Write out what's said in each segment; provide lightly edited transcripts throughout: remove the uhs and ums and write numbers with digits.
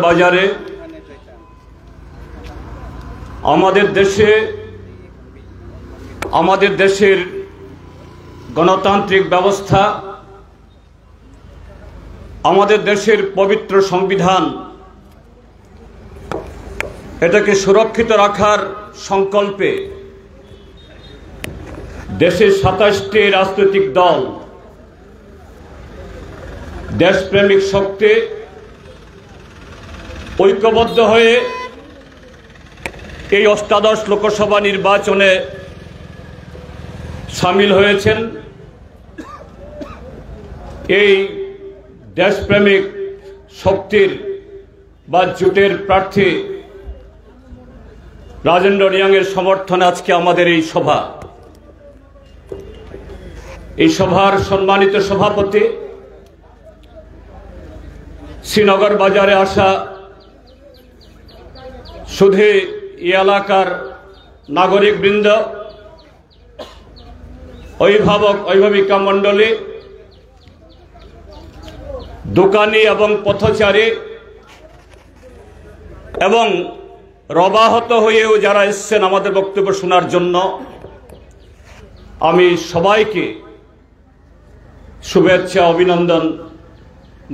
বাজারে আমাদের দেশের গণতান্ত্রিক ব্যবস্থা, আমাদের দেশের পবিত্র সংবিধান, এটাকে সুরক্ষিত রাখার সংকল্পে দেশের ২৭টি রাজনৈতিক দল দেশপ্রেমিক শক্তি ঐক্যবদ্ধ হয়ে এই অষ্টাদশ লোকসভা নির্বাচনে সামিল হয়েছেন। এই দেশপ্রেমিক শক্তির বা জোটের প্রার্থী রাজেন্দ্র রিয়াংয়ের সমর্থনে আজকে আমাদের এই সভা। এই সভার সম্মানিত সভাপতি, শ্রীনগর বাজারে আসা শুধু এই এলাকার নাগরিকবৃন্দ, অভিভাবক অভিভাবিকা মণ্ডলী, দোকানি এবং পথচারী এবং রবাহত হয়েও যারা এসেছেন আমাদের বক্তব্য শোনার জন্য, আমি সবাইকে শুভেচ্ছা, অভিনন্দন,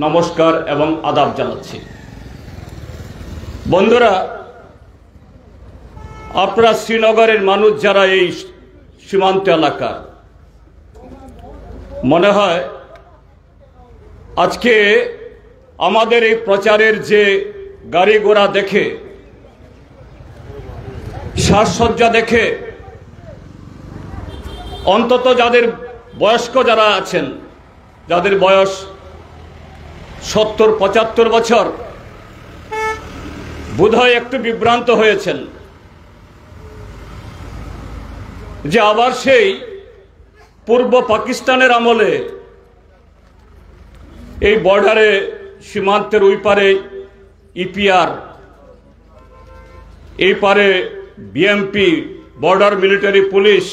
নমস্কার এবং আদাব জানাচ্ছি। বন্ধুরা, আপনারা শ্রীনগরের মানুষ যারা এই সীমান্ত এলাকা, মনে হয় আজকে আমাদের এই প্রচারের যে গাড়ি ঘোড়া দেখে, সাজসজ্জা দেখে, অন্তত যাদের বয়স্ক যারা আছেন, যাদের বয়স ৭০-৭৫ বছর, বোধহয় একটু বিভ্রান্ত হয়েছেন যে আবার সেই পূর্ব পাকিস্তানের আমলে এই বর্ডারে, সীমান্তের ওই পারে ইপিআর, এই পারে বিএমপি, বর্ডার মিলিটারি পুলিশ,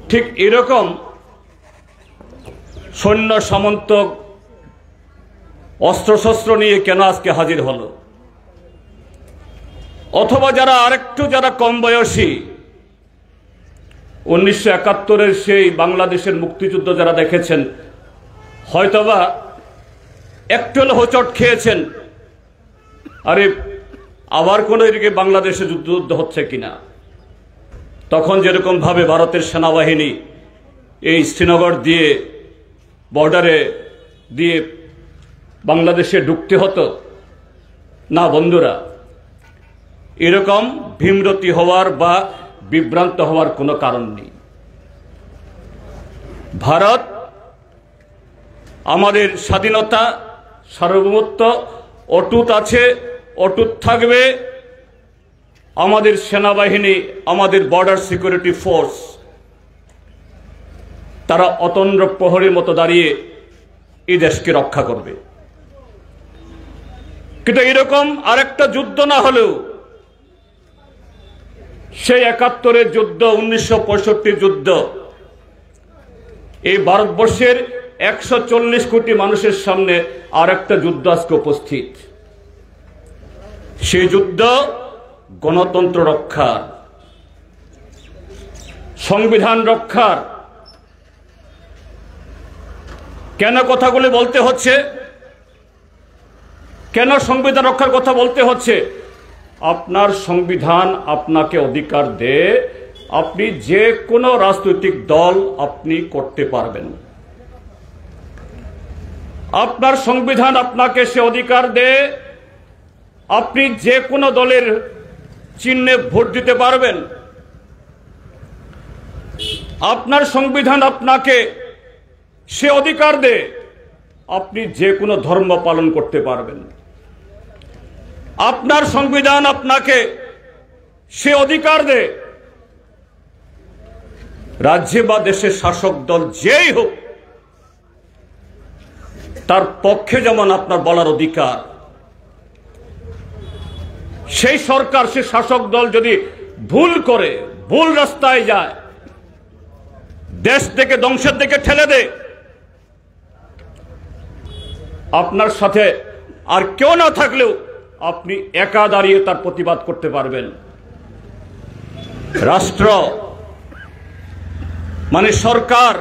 ঠিক এরকম সৈন্য সামন্ত অস্ত্রশস্ত্র নিয়ে কেন আজকে হাজির হলো? অথবা যারা কম বয়সী, 1971-এর সেই বাংলাদেশের মুক্তিযুদ্ধ যারা দেখেছেন, হয়তোবা একটু হলে হোঁচট খেয়েছেন, আরে আবার কোন এদিকে বাংলাদেশে যুদ্ধ হচ্ছে কিনা। তখন যেরকম ভাবে ভারতের সেনাবাহিনী এই শ্রীনগর দিয়ে, বর্ডারে দিয়ে বাংলাদেশে ঢুকতে হতো না। বন্ধুরা, এরকম ভীমরতি হওয়ার বা বিভ্রান্ত হওয়ার কোনো কারণ নেই। ভারত আমাদের স্বাধীনতা, সার্বভৌমত্ব অটুট আছে, অটুট থাকবে। আমাদের সেনাবাহিনী, আমাদের বর্ডার সিকিউরিটি ফোর্স, তারা অতন্দ্র প্রহরীর মতো দাঁড়িয়ে এই দেশকে রক্ষা করবে। কিন্তু এরকম আরেকটা যুদ্ধ না হলেও সেই ৭১-এর যুদ্ধ, ১৯৬৫ যুদ্ধ, এই ভারতবর্ষের ১৪০ কোটি মানুষের সামনে আর একটা যুদ্ধ আজকে উপস্থিত। সেই যুদ্ধ গণতন্ত্র রক্ষার, সংবিধান রক্ষার। কেন কথাগুলি বলতে হচ্ছে? কেন সংবিধান রক্ষার কথা বলতে হচ্ছে? আপনার সংবিধান আপনাকে অধিকার দেয় আপনি যে কোনো রাজনৈতিক দল আপনি করতে পারবেন। আপনার সংবিধান আপনাকে সে অধিকার দেয় আপনি যে কোনো দলের চিহ্নে ভোট দিতে পারবেন। আপনার সংবিধান আপনাকে সে অধিকার দেয় আপনি যে কোনো ধর্ম পালন করতে পারবেন। আপনার সংবিধান আপনাকে সে অধিকার দেয় রাজ্যে বা দেশের শাসক দল যেই হোক, তার পক্ষে যেমন আপনার বলার অধিকার। সেই সরকার, সে শাসক দল যদি ভুল করে, ভুল রাস্তায় যায়, দেশ থেকে ধ্বংসের দিকে ঠেলে দেয়, আপনার সাথে আর কেউ না থাকলেও আপনি একা দাঁড়িয়ে তার প্রতিবাদ করতে পারবেন। রাষ্ট্র মানে সরকার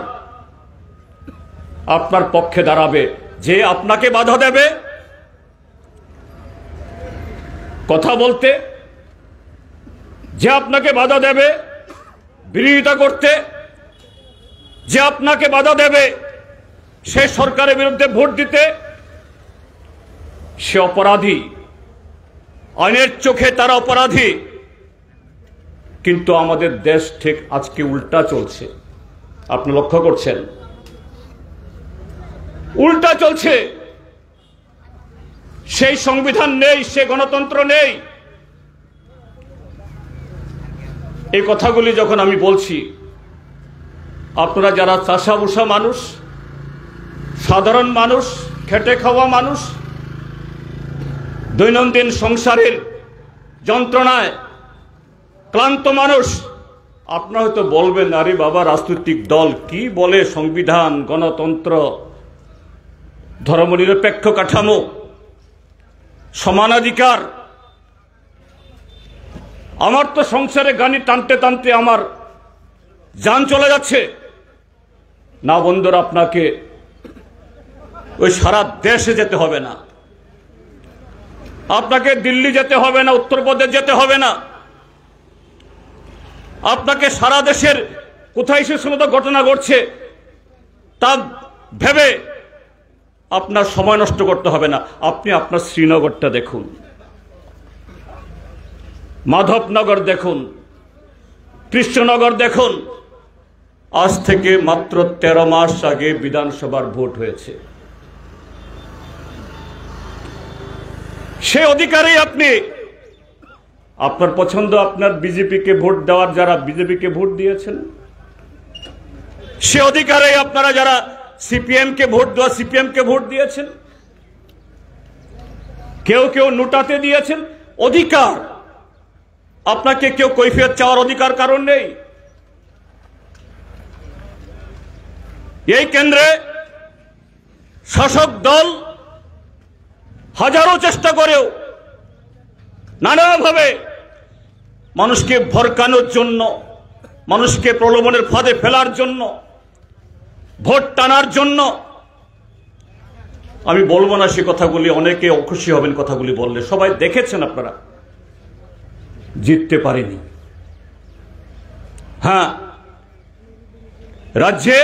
আপনার পক্ষে দাঁড়াবে। যে আপনাকে বাধা দেবে কথা বলতে, যে আপনাকে বাধা দেবে বিরোধিতা করতে, যে আপনাকে বাধা দেবে সে সরকারের বিরুদ্ধে ভোট দিতে, সে অপরাধী। আইনের চোখে তারা অপরাধী। কিন্তু আমাদের দেশ ঠিক আজকে উল্টা চলছে। আপনি লক্ষ্য করছেন, উল্টা চলছে। সেই সংবিধান নেই, সে গণতন্ত্র নেই। এই কথাগুলি যখন আমি বলছি, আপনারা যারা চাষাভুষা মানুষ, সাধারণ মানুষ, খেটে খাওয়া মানুষ, দৈনন্দিন সংসারের যন্ত্রণায় ক্লান্ত মানুষ, আপনারা হয়তো বলবেন, আরে বাবা, রাজনৈতিক দল কি বলে, সংবিধান, গণতন্ত্র, ধর্মনিরপেক্ষ কাঠামো, সমানাধিকার। আমার তো সংসারে গানি টানতে টানতে আমার জান চলে যাচ্ছে। না বন্ধুরা, আপনাকে ওই সারা দেশে যেতে হবে না, আপনাকে দিল্লি যেতে হবে না, উত্তরপ্রদেশ যেতে হবে না, আপনাকে সারা দেশের কোথায় সে সমস্ত ঘটনা ঘটছে তা ভেবে আপনার সময় নষ্ট করতে হবে না। আপনি আপনার শ্রীনগরটা দেখুন, মাধবনগর দেখুন, কৃষ্ণনগর দেখুন। আজ থেকে মাত্র 13 মাস আগে বিধানসভার ভোট হয়েছে। সে অধিকারেই আপনি, আপনার পছন্দ, আপনার বিজেপিকে ভোট দেওয়ার যারা বিজেপিকে ভোট দিয়েছেন, সে অধিকারেই আপনারা যারা সিপিএমকে ভোট দেওয়া সিপিএমকে ভোট দিয়েছেন, কেউ কেউ নোটাতে দিয়েছেন। অধিকার, আপনাকে কেউ কৈফিয়ত চাওয়ার অধিকার কারণ নেই। এই কেন্দ্রে শাসক দল হাজারো চেষ্টা করেও নানাভাবে মানুষকে ভরকানোর জন্য, মানুষকে প্রলোভনের ফাঁদে ফেলার জন্য, ভোট টানার জন্য, আমি বলবো না সে কথাগুলি, অনেকে অখুশি হবেন কথাগুলি বললে, সবাই দেখেছেন আপনারা, জিততে পারেনি। হ্যাঁ, রাজ্যে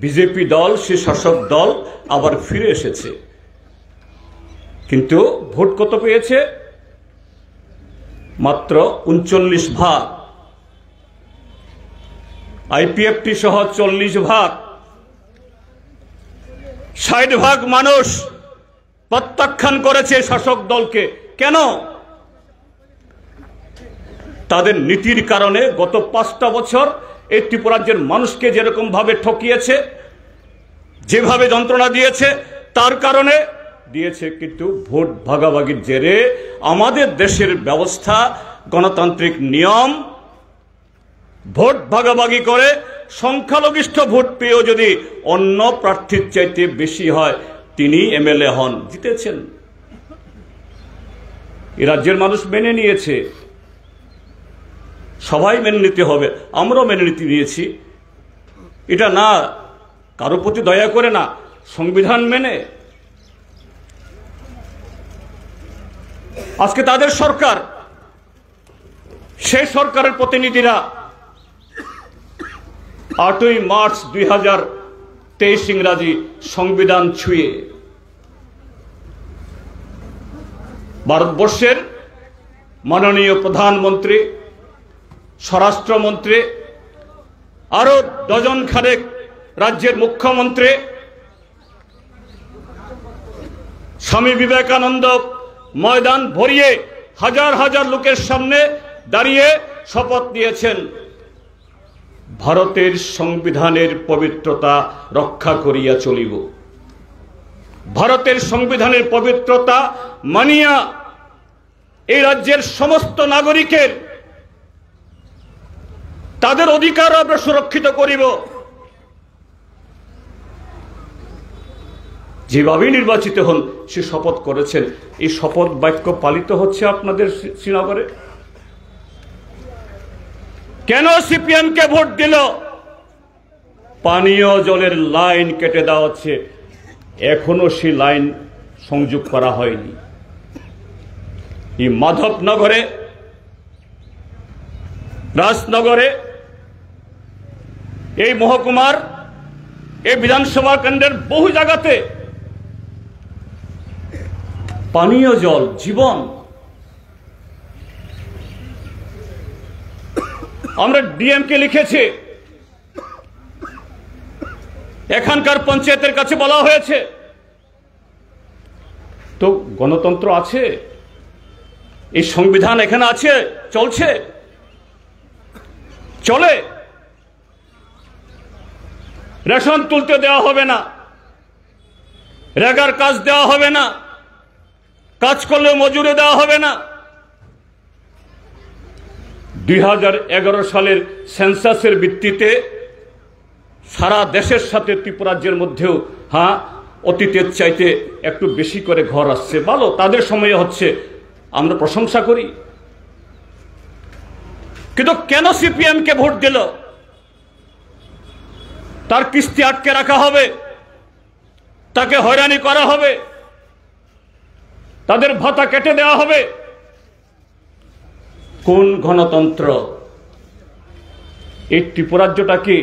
বিজেপি দল, সে শাসক দল আবার ফিরে এসেছে, কিন্তু ভোট কত পেয়েছে? মাত্র 39 ভাগ। আইপিএফটি সহ 40 ভাগ। 60 ভাগ মানুষ প্রত্যাখ্যান করেছে শাসক দলকে। কেন? তাদের নীতির কারণে। গত 5টা বছর এই ত্রিপুরাজ্যের মানুষকে যেরকম ভাবে ঠকিয়েছে, যেভাবে যন্ত্রণা দিয়েছে, তার কারণে দিয়েছে। কিন্তু ভোট ভাগাভাগির জেরে আমাদের দেশের ব্যবস্থা, গণতান্ত্রিক নিয়ম, ভোট ভাগাভাগি করে সংখ্যালঘিষ্ঠ ভোট পেয়েও যদি অন্য প্রার্থীর চাইতে বেশি হয়, তিনি এমএলএ হন, জিতেছেন। এ রাজ্যের মানুষ মেনে নিয়েছে, সবাই মেনে নিতে হবে, আমরাও মেনে নিয়েছি। এটা না কারো প্রতি দয়া করে না, সংবিধান মেনে। আজকে তাদের সরকার, সেই সরকারের প্রতিনিধিরা 8ই মার্চ 2023 ইংরাজি সংবিধান ছুঁয়ে ভারতবর্ষের মাননীয় প্রধানমন্ত্রী, স্বরাষ্ট্রমন্ত্রী, আরো ডজন খানেক রাজ্যের মুখ্যমন্ত্রী, স্বামী বিবেকানন্দ ময়দান ভরিয়ে হাজার হাজার লোকের সামনে দাঁড়িয়ে শপথ নিয়েছেন, ভারতের সংবিধানের পবিত্রতা রক্ষা করিয়া চলিব। ভারতের সংবিধানের পবিত্রতা মানিয়া এই রাজ্যের সমস্ত নাগরিকের তাদের অধিকার আমরা সুরক্ষিত করিব। যেভাবেই নির্বাচিত হন সে শপথ করেছেন, এই শপথ বাক্য পালিত হচ্ছে আপনাদের শ্রীনগরে? কেন সিপিএমকে ভোট দিল? পানীয় জলের লাইন কেটে দেওয়া হচ্ছে, এখনো সেই লাইন সংযোগ করা হয়নি। এই মাধবনগরে, রাজনগরে, এই মহকুমার, এই বিধানসভা কেন্দ্রের বহু জায়গাতে পানীয় জল জীবন। আমরা ডিএমকে লিখেছি, এখানকার পঞ্চায়েতের কাছে বলা হয়েছে, তো গণতন্ত্র আছে, এই সংবিধান এখানে আছে, চলছে, চলে। রেশন তুলতে দেওয়া হবে না, রেগার কাজ দেওয়া হবে না, কাজ করলে মজুরি দেওয়া হবে না। 2011 সালের সেন্সাসের ভিত্তিতে সারা দেশের সাথে ত্রিপুরাজ্যের মধ্যেও অতীতের চাইতে একটু বেশি করে ঘর আসছে, ভালো, তাদের সময়ে হচ্ছে, আমরা প্রশংসা করি। কিন্তু কেন সিপিএমকে ভোট দিল? তার কিস্তি আটকে রাখা হবে, তাকে হয়রানি করা হবে, তাদের ভাতা কেটে দেওয়া হবে। কোন গণতন্ত্র? এই ত্রিপুরাজ্যটা কি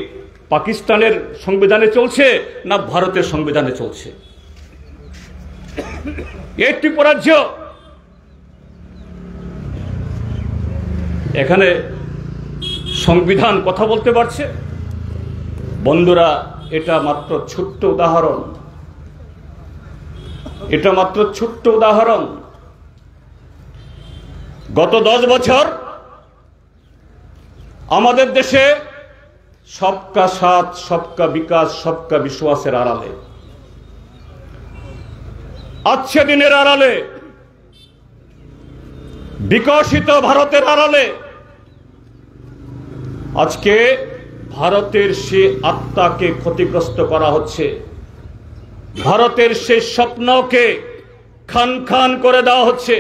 পাকিস্তানের সংবিধানে চলছে না ভারতের সংবিধানে চলছে? এই ত্রিপুরাজ্য, এখানে সংবিধান কথা বলতে পারছে? বন্ধুরা, এটা মাত্র ছোট্ট উদাহরণ, এটা মাত্র ছোট্ট উদাহরণ। গত 10 বছর আমাদের দেশে সবকা সাথ, সবকা বিকাশ, সবকা বিশ্বাসের আড়ালে, আচ্ছে দিনের আড়ালে, বিকশিত ভারতের আড়ালে আজকে ভারতের সে আত্মাকে ক্ষতিগ্রস্ত করা হচ্ছে, ভারতের সেই স্বপ্নকে খান খান করে দেওয়া হচ্ছে।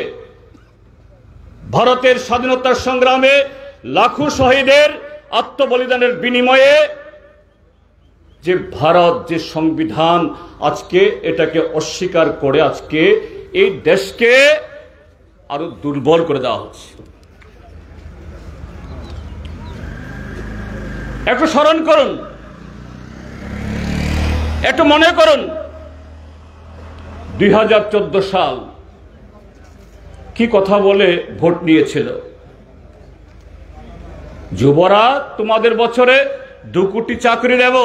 ভারতের স্বাধীনতার সংগ্রামে লাখো শহীদের আত্মবলিদানের বিনিময়ে যে ভারত, যে সংবিধান, আজকে এটাকে অস্বীকার করে আজকে এই দেশকে আরো দুর্বল করে দেওয়া হচ্ছে। একটু স্মরণ করুন, একটু মনে করুন, 2014 সাল কি কথা বলে ভোট নিয়েছিল? যুবরা, তোমাদের বছরে 2 কোটি চাকরি দেব,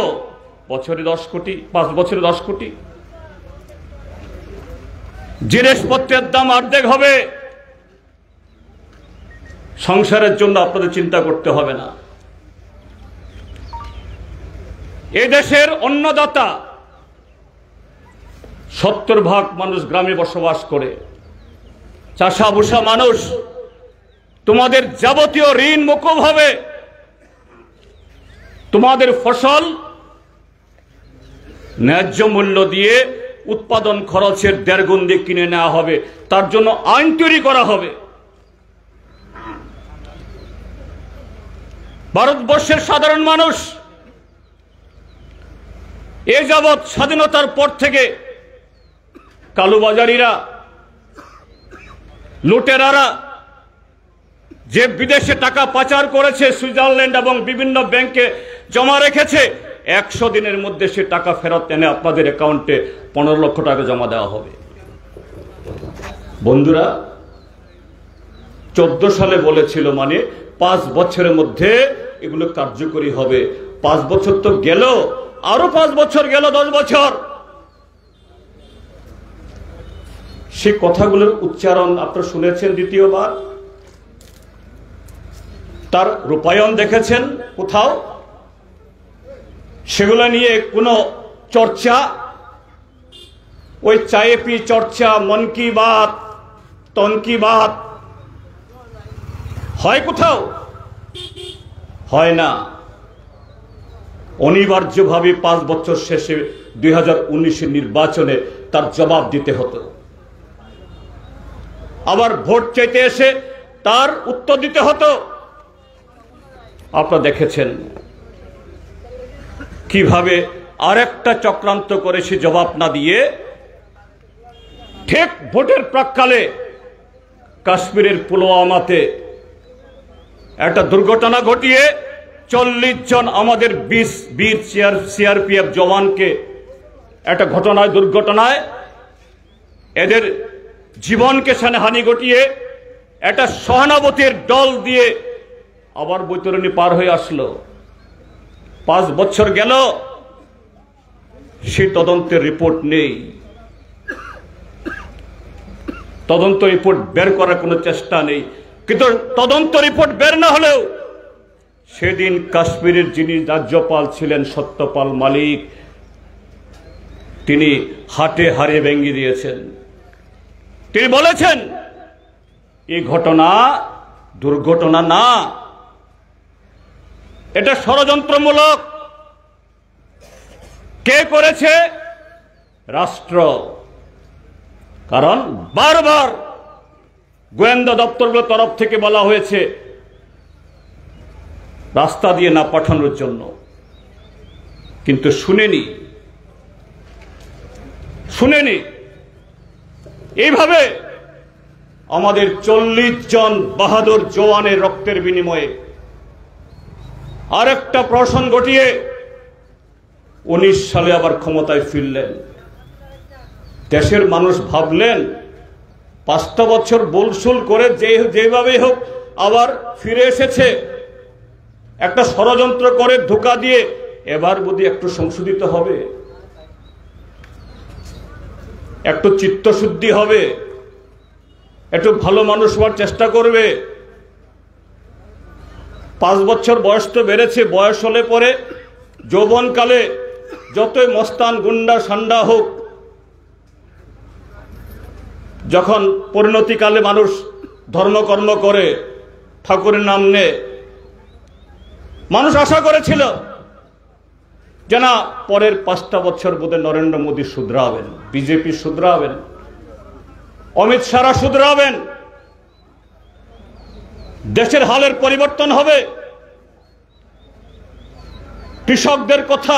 বছরে 10 কোটি, 5 বছরে 10 কোটি। জিনিসপত্রের দাম অর্ধেক হবে, সংসারের জন্য আপনাদের চিন্তা করতে হবে না। এই দেশের অন্নদাতা 70% মানুষ গ্রামে বসবাস করে, চাষাভুষা মানুষ। তোমাদের যাবতীয় ঋণ মকুব হবে, তোমাদের ফসল ন্যায্য মূল্য দিয়ে উৎপাদন খরচের 1.5 গুণ দিয়ে কিনে নেওয়া হবে, তার জন্য আইন তৈরি করা হবে। ভারতবর্ষের সাধারণ মানুষ এ যাবৎ স্বাধীনতার পর থেকে কালোবাজারিরা, লুটেরারা যে বিদেশে টাকা পাচার করেছে, সুইজারল্যান্ড এবং বিভিন্ন ব্যাংকে জমা রেখেছে, 100 দিনের মধ্যে সে টাকা ফেরত এনে আপনাদের অ্যাকাউন্টে 15 লক্ষ টাকা জমা দেওয়া হবে। বন্ধুরা, 14 সালে বলেছিল, মানে 5 বছরের মধ্যে এগুলো কার্যকরী হবে। 5 বছর তো গেল, আরো 5 বছর গেল, 10 বছর। সে কথাগুলোর উচ্চারণ আপনারা শুনেছেন দ্বিতীয়বার, তার রূপায়ণ দেখেছেন কোথাও? সেগুলো নিয়ে কোনো চর্চা, ওই চায়ে পি চর্চা, মন কি বাত, তন কি বাত হয় কোথাও? হয় না। অনিবার্যভাবে 5 বছর শেষে 2019 নির্বাচনে তার জবাব দিতে হতো। আবার ভোট চাইতে এসে তার উত্তর দিতে হতো। আপনারা দেখেছেন কিভাবে আরেকটা চক্রান্ত করে সে জবাব না দিয়ে ঠিক ভোটের প্রাক্কালে কাশ্মীরের পুলওয়ামাতে একটা দুর্ঘটনা ঘটিয়ে 40 জন আমাদের বীর সিআরপিএফ জওয়ানকে একটা দুর্ঘটনায় এদের জীবনকে হানি ঘটিয়ে একটা সহানুভূতির দল দিয়ে আবার বৈতরণী পার হয়ে আসলো। 5 বছর গেল, সেই তদন্তের রিপোর্ট নেই। তদন্ত রিপোর্ট বের করার কোনো চেষ্টা নেই। কিন্তু তদন্ত রিপোর্ট বের না হলেও সেদিন কাশ্মীরের যিনি রাজ্যপাল ছিলেন সত্যপাল মালিক, তিনি হাটে হাড়ে ভেঙে দিয়েছেন। তিনি বলেছেন এই ঘটনা দুর্ঘটনা না, এটা ষড়যন্ত্রমূলক। কে করেছে? রাষ্ট্র। কারণ বারবার গোয়েন্দা দপ্তরগুলোর তরফ থেকে বলা হয়েছে রাস্তা দিয়ে না পাঠানোর জন্য, কিন্তু শুনেনি। এইভাবে আমাদের 40 জন বাহাদুর জওয়ানের রক্তের বিনিময়ে আরেকটা প্রহসন ঘটিয়ে 19 সালে আবার ক্ষমতায় ফিরলেন। দেশের মানুষ ভাবলেন 5টা বছর বলসুল করে যেভাবেই হোক আবার ফিরে এসেছে, একটা ষড়যন্ত্র করে ধোঁকা দিয়ে এবার বুঝি একটু সংশোধিত হবে, একটু চিত্তশুদ্ধি হবে, একটু ভালো মানুষ হওয়ার চেষ্টা করবে। 5 বছর বয়স তো বেড়েছে, বয়স হলে পরে যৌবনকালে যতই মস্তান গুন্ডা সান্ডা হোক, যখন পরিণতিকালে মানুষ ধর্মকর্ম করে ঠাকুরের নাম নেয়, মানুষ আশা করেছিল যে না পরের 5টা বছর বোধে নরেন্দ্র মোদী শুধরাবেন, বিজেপি শুধরাবেন, অমিত শাহ শুধরাবেন, দেশের হালের পরিবর্তন হবে। কৃষকদের কথা,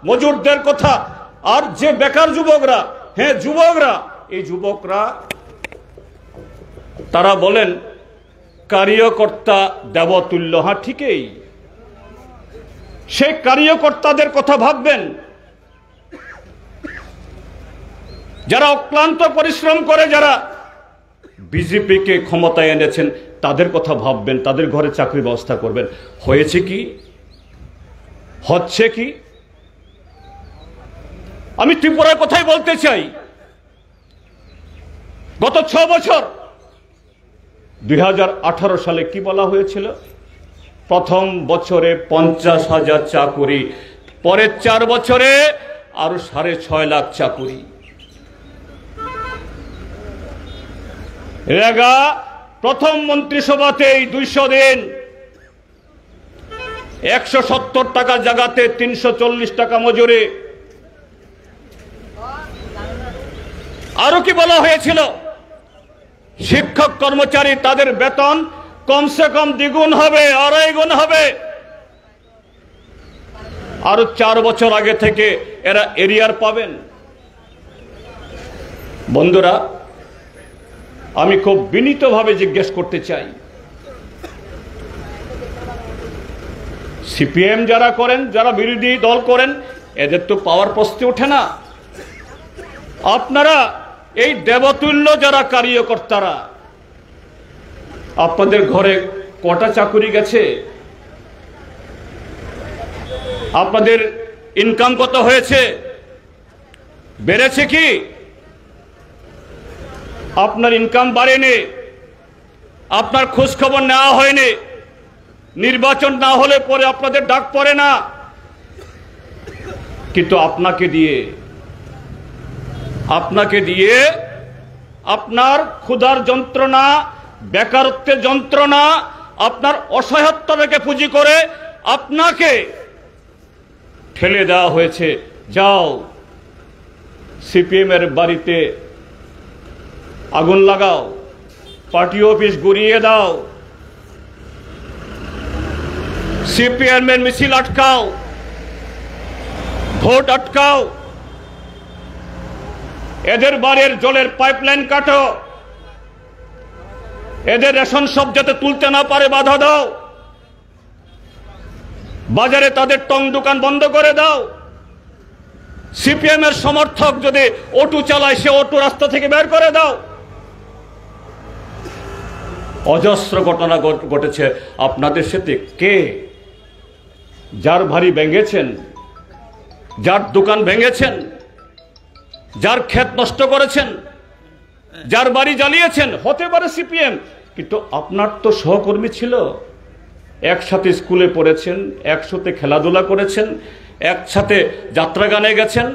মজুরদের কথা, আর যে বেকার যুবকরা, এই যুবকরা তারা বলেন কার্যকর্তা দেবতুল্য। হ্যাঁ, ঠিকই, সেই কার্যকর্তাদের কথা ভাববেন, যারা অক্লান্ত পরিশ্রম করে যারা বিজেপিকে ক্ষমতায় এনেছেন তাদের কথা ভাববেন, তাদের ঘরে চাকরির ব্যবস্থা করবেন। হয়েছে কি? হচ্ছে কি? আমি ত্রিপুরার কথাই বলতে চাই। গত 6 বছর 2018 সালে কি বলা হয়েছিল? প্রথম বছরে 50,000 চাকুরি, পরের 4 বছরে আরো 6.5 লাখ চাকুরি। রেগা প্রথম মন্ত্রিসভাতেই 200 দিন, 170 টাকা জায়গাতে 340 টাকা মজুরি। আরো কি বলা হয়েছিল? শিক্ষক কর্মচারী তাদের বেতন কমসে কম দ্বিগুণ হবে, 2.5 গুণ হবে। আরো 4 বছর আগে থেকে এরা এরিয়ার পাবেন। বন্ধুরা, আমি খুব বিনীতভাবে জিজ্ঞেস করতে চাই, সিপিএম যারা করেন, যারা বিরোধী দল করেন, এদের তো পাওয়ার প্রশ্নে ওঠে না। আপনারা এই দেবতুল্য যারা কার্যকর্তারা, আপনাদের ঘরে কটা চাকুরি গেছে? আপনাদের ইনকাম কত হয়েছে? বেড়েছে কি? আপনার ইনকাম বাড়েনি, আপনার খোঁজ খবর নেওয়া হয়নি। নির্বাচন না হলে পরে আপনাদের ডাক পড়ে না, কিন্তু আপনাকে দিয়ে আপনার ক্ষুধার যন্ত্রণা, বেকারত্বের যন্ত্রণা, আপনার অসহায়ত্বকে পুঁজি করে আপনাকে ঠেলে দেওয়া হয়েছে। যাও সিপিএম এর বাড়িতে আগুন লাগাও, পার্টি অফিস গুড়িয়ে দাও, সিপিএম এর মিছিল আটকাও, ভোট আটকাও, এদের বাড়ির জলের পাইপলাইন কাটো, এদের রেশন সব যাতে তুলতে না পারে বাধা দাও, বাজারে তাদের টং দোকান বন্ধ করে দাও, সিপিএম এর সমর্থক যদি অটো চালায় সে অটো রাস্তা থেকে বের করে দাও। অজস্র ঘটনা ঘটেছে আপনাদের সাথে। কে যার বাড়ি ভেঙেছেন, যার দোকান ভেঙেছেন, যার ক্ষেত নষ্ট করেছেন, যার বাড়ি জ্বালিয়েছেন, হতে পারে সিপিএম, কিন্তু আপনার তো সহকর্মী ছিল, একসাথে স্কুলে পড়েছেন, একসাথে খেলাধুলা করেছেন, একসাথে যাত্রা গানে গেছেন,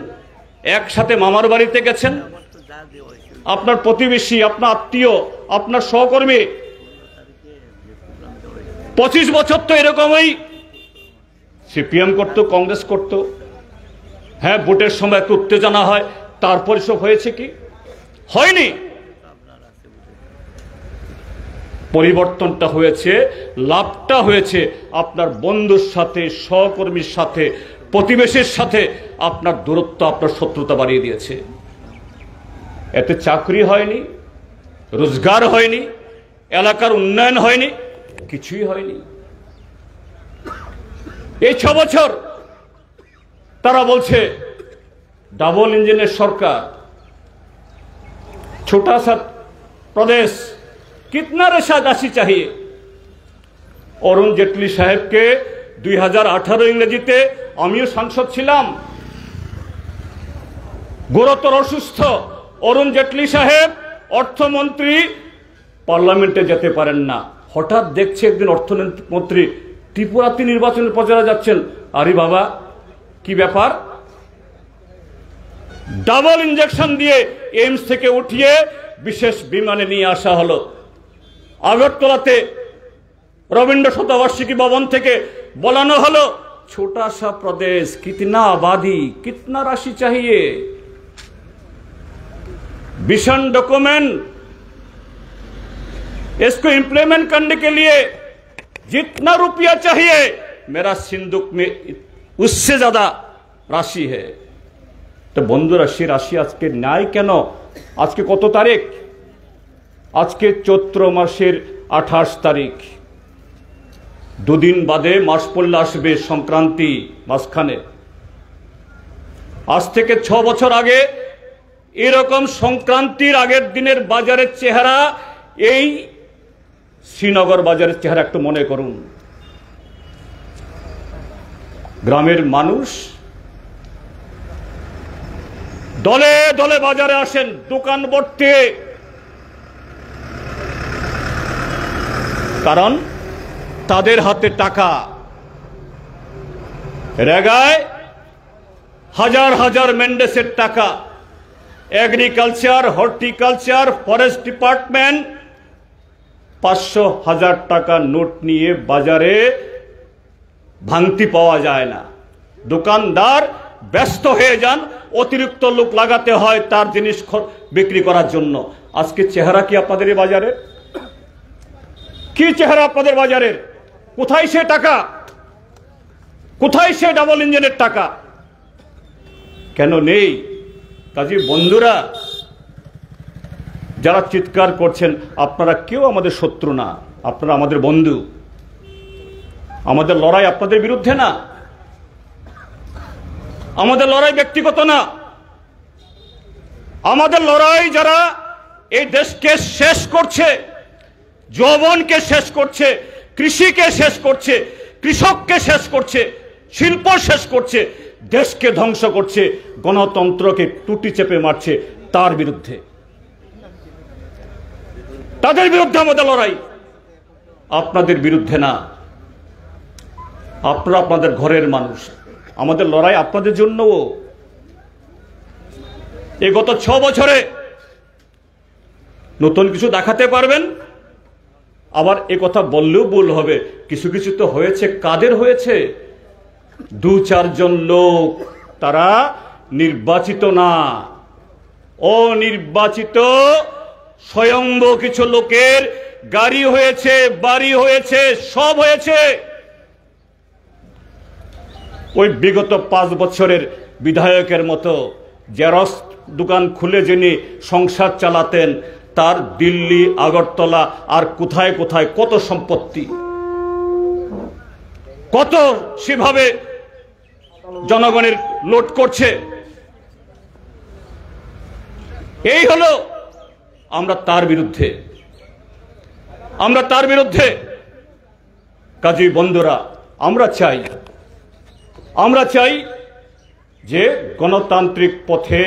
একসাথে মামার বাড়িতে গেছেন, আপনার প্রতিবেশী, আপনার আত্মীয়, আপনার সহকর্মী। 25 বছর তো এরকমই সিপিএম করত, কংগ্রেস করত। হ্যাঁ, ভোটের সময় একটু উত্তেজনা হয়, তারপরে সব হয়েছে কি? হয়নি। পরিবর্তনটা হয়েছে, লাভটা হয়েছে আপনার বন্ধুর সাথে, সহকর্মীর সাথে, প্রতিবেশীর সাথে আপনার দূরত্ব, আপনার শত্রুতা বাড়িয়ে দিয়েছে। এতে চাকরি হয়নি, রোজগার হয়নি, এলাকার উন্নয়ন হয়নি, কিছুই হয়নি। এই 6 বছর তারা বলছে ডাবল ইঞ্জিনের সরকার, छोटा सा प्रदेश, कितना राशि चाहिए। অরুণ জেটলি সাহেবকে 2018 ইংরেজিতে আমিও সাংসদ ছিলাম, গুরুতর অসুস্থ অরুণ জেটলি সাহেব অর্থমন্ত্রী, পার্লামেন্টে যেতে পারেন না। হঠাৎ দেখছে একদিন অর্থমন্ত্রী ত্রিপুরাতে নির্বাচনের প্রচারে যাচ্ছেন। আরে বাবা, কি ব্যাপার? ডাবল ইঞ্জেকশন দিয়ে এইমস থেকে উঠিয়ে বিশেষ বিমানে নিয়ে আসা হলো। আগরতলাতে रविंद्र शतवार्षिकी भवन থেকে বলানো হলো, छोटा सा प्रदेश, कितना आबादी, कितना राशि चाहिए। विजन डॉक्यूमेंट, इसको इंप्लीमेंट करने के लिए जितना रुपया चाहिए मेरा सिंदूक में उससे ज्यादा राशि है। तो बंधुरा से राशि आज के न्याय केन? आज के कत तारीख? आज के चैत्र मासेर 28 तारीख। দুদিন বাদে মাস পড়লে আসবে সংক্রান্তি মাসখানে। আজ থেকে 6 বছর আগে এরকম সংক্রান্তির আগের দিনের বাজারের চেহারা, এই শ্রীনগর বাজারের চেহারা একটু মনে করুন। গ্রামের মানুষ দলে দলে বাজারে আসেন, দোকান ভর্তি, কারণ তাদের হাতে টাকা। রেগায় হাজার হাজার মেন্ডেসের টাকা, এগ্রিকালচার, হর্টিকালচার, ফরেস্ট ডিপার্টমেন্ট 500,000 টাকা নোট নিয়ে বাজারে ভাঙতি পাওয়া যায় না। দোকানদার ব্যস্ত হয়ে যান, অতিরিক্ত লোক লাগাতে হয় তার জিনিস বিক্রি করার জন্য। আজকে চেহারা কি আপনাদের এই বাজারে? কি চেহারা আপনাদের বাজারের? কোথায় সে টাকা? কোথায় সে ডাবল ইঞ্জিনের টাকা? কেন নেই? কাজী বন্ধুরা, যারা চিৎকার করছেন, আপনারা কেউ আমাদের শত্রু না, আপনারা আমাদের বন্ধু। আমাদের লড়াই আপনাদের বিরুদ্ধে না, আমাদের লড়াই ব্যক্তিগত না, আমাদের লড়াই যারা এই দেশকে শেষ করছে, যৌবনকে শেষ করছে, কৃষিকে শেষ করছে, কৃষককে শেষ করছে, শিল্প শেষ করছে, দেশকে ধ্বংস করছে, গণতন্ত্রকে টুটি চেপে মারছে, তার বিরুদ্ধে, তাদের বিরুদ্ধে আমাদের লড়াই, আপনাদের বিরুদ্ধে না। আপনারা আপনাদের ঘরের মানুষ, আমাদের লড়াই আপনাদের জন্যও। এই গত 6 বছরে নতুন কিছু দেখাতে পারবেন? আবার এ কথা বললেও ভুল হবে, কিছু কিছু তো হয়েছে। কাদের হয়েছে? 2-4 জন লোক, তারা নির্বাচিত না, অনির্বাচিত স্বয়ম্ভ কিছু লোকের গাড়ি হয়েছে, বাড়ি হয়েছে, সব হয়েছে। ওই বিগত 5 বছরের বিধায়কের মতো জেরক্স দোকান খুলে যিনি সংসার চালাতেন, তার দিল্লি, আগরতলা আর কোথায় কোথায় কত সম্পত্তি, কত সেভাবে জনগণের লুট করছে। এই হলো আমরা তার বিরুদ্ধে। কাজেই বন্ধুরা, আমরা চাই যে গণতান্ত্রিক পথে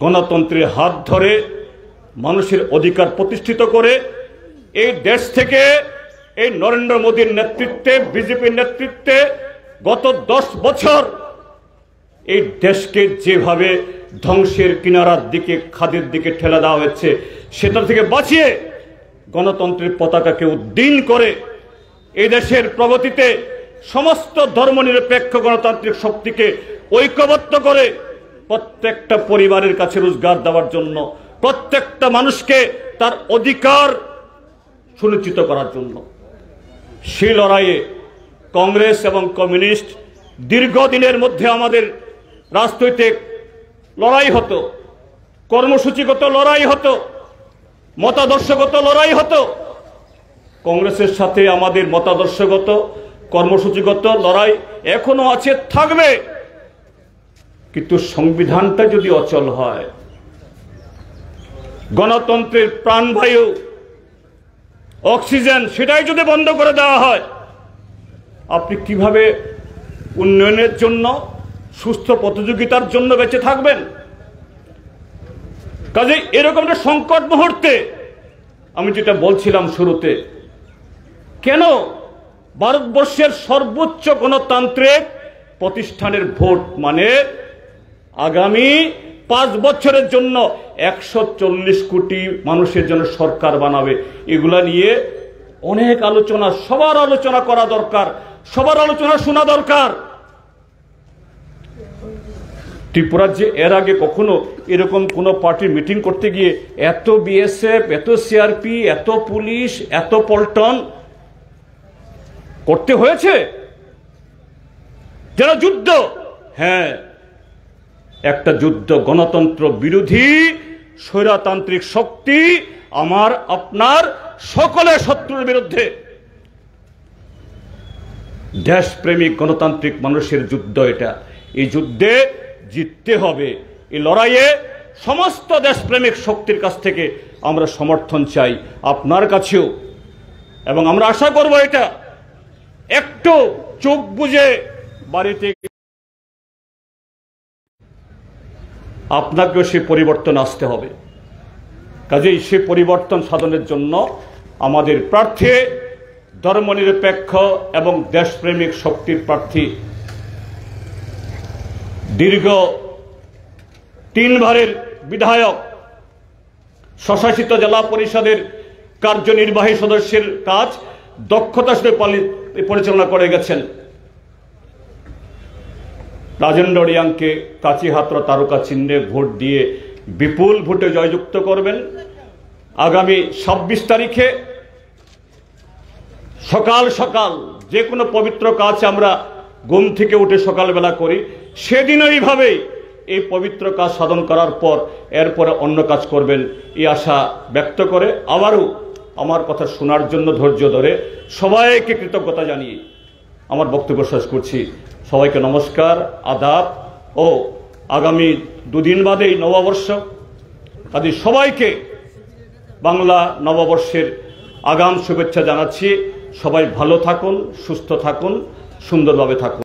গণতন্ত্রের হাত ধরে মানুষের অধিকার প্রতিষ্ঠিত করে এই দেশ থেকে এই নরেন্দ্র মোদীর নেতৃত্বে, বিজেপির নেতৃত্বে গত 10 বছর এই দেশকে যেভাবে ধ্বংসের কিনারার দিকে, খাদের দিকে ঠেলে দেওয়া হয়েছে, সেটা থেকে বাঁচিয়ে গণতন্ত্রের পতাকাকে উড্ডীন করে এই দেশের প্রগতিতে সমস্ত ধর্মনিরপেক্ষ গণতান্ত্রিক শক্তিকে ঐক্যবদ্ধ করে প্রত্যেকটা পরিবারের কাছে রোজগার দেওয়ার জন্য, প্রত্যেকটা মানুষকে তার অধিকার সুনিশ্চিত করার জন্য সেই লড়াইয়ে কংগ্রেস এবং কমিউনিস্ট দীর্ঘদিনের মধ্যে আমাদের রাজনৈতিক লড়াই হতো, কর্মসূচিগত লড়াই হতো, মতাদর্শগত লড়াই হতো। কংগ্রেসের সাথে আমাদের মতাদর্শগত, কর্মসূচিগত লড়াই এখনো আছে, থাকবে। কিন্তু সংবিধানটা যদি অচল হয়, গণতন্ত্রের প্রাণবায়ু, অক্সিজেন, সেটাই যদি বন্ধ করে দেওয়া হয়, আপনি কিভাবে উন্নয়নের জন্য, সুস্থ প্রতিযোগিতার জন্য বেঁচে থাকবেন? কাজে এরকম একটা সংকট মুহূর্তে আমি যেটা বলছিলাম শুরুতে, কেন ভারতবর্ষের সর্বোচ্চ গণতান্ত্রিক প্রতিষ্ঠানের ভোট, মানে আগামী 5 বছরের জন্য 140 কোটি মানুষের জন্য সরকার বানাবে, এগুলা নিয়ে অনেক আলোচনা, সবার আলোচনা করা দরকার, সবার আলোচনা শোনা দরকার। ত্রিপুরার যে এর আগে কখনো এরকম কোন পার্টির মিটিং করতে গিয়ে এত বিএসএফ, এত সিআরপি, এত পুলিশ, এত পল্টন করতে হয়েছে? যারা যুদ্ধ, হ্যাঁ, একটা যুদ্ধ, গণতন্ত্র বিরোধী স্বৈরতান্ত্রিক শক্তি আমার আপনার সকলের শত্রুর বিরুদ্ধে। দেশপ্রেমিক গণতান্ত্রিক মানুষের যুদ্ধ এটা। এই যুদ্ধে জিততে হবে। এই লড়াইয়ে সমস্ত দেশপ্রেমিক শক্তির কাছ থেকে আমরা সমর্থন চাই, আপনার কাছেও। এবং আমরা আশা করব এটা একটু চোখ বুঝে বাড়িতে আপনাকেও সে পরিবর্তন আসতে হবে। কাজেই সে পরিবর্তন সাধনের জন্য আমাদের প্রার্থী ধর্মনিরপেক্ষ এবং দেশপ্রেমিক শক্তির প্রার্থী, দীর্ঘ 3 বারের বিধায়ক, স্বশাসিত জেলা পরিষদের কার্যনির্বাহী সদস্যের কাজ দক্ষতার সাথে পরিচালনা করে গেছেন। রাজেন্দ্র রিয়াংকে কাচিহাতরা তারকা চিহ্নে ভোট দিয়ে বিপুল ভোটে জয়যুক্ত করবেন। আগামী 26 তারিখে সকাল সকাল যে কোনো পবিত্র কাজ আমরা ঘুম থেকে উঠে সকালবেলা করি, সেদিন এইভাবেই এই পবিত্র কাজ সাধন করার পর এরপরে অন্য কাজ করবেন, এই আশা ব্যক্ত করে আবারও আমার কথা শোনার জন্য ধৈর্য ধরে সবাইকে কৃতজ্ঞতা জানিয়ে আমার বক্তব্য শেষ করছি। সবাইকে নমস্কার, আদাব। ও আগামী 2 দিন বাদেই নববর্ষ, কাজে সবাইকে বাংলা নববর্ষের আগাম শুভেচ্ছা জানাচ্ছি। সবাই ভালো থাকুন, সুস্থ থাকুন, সুন্দরভাবে থাকুন।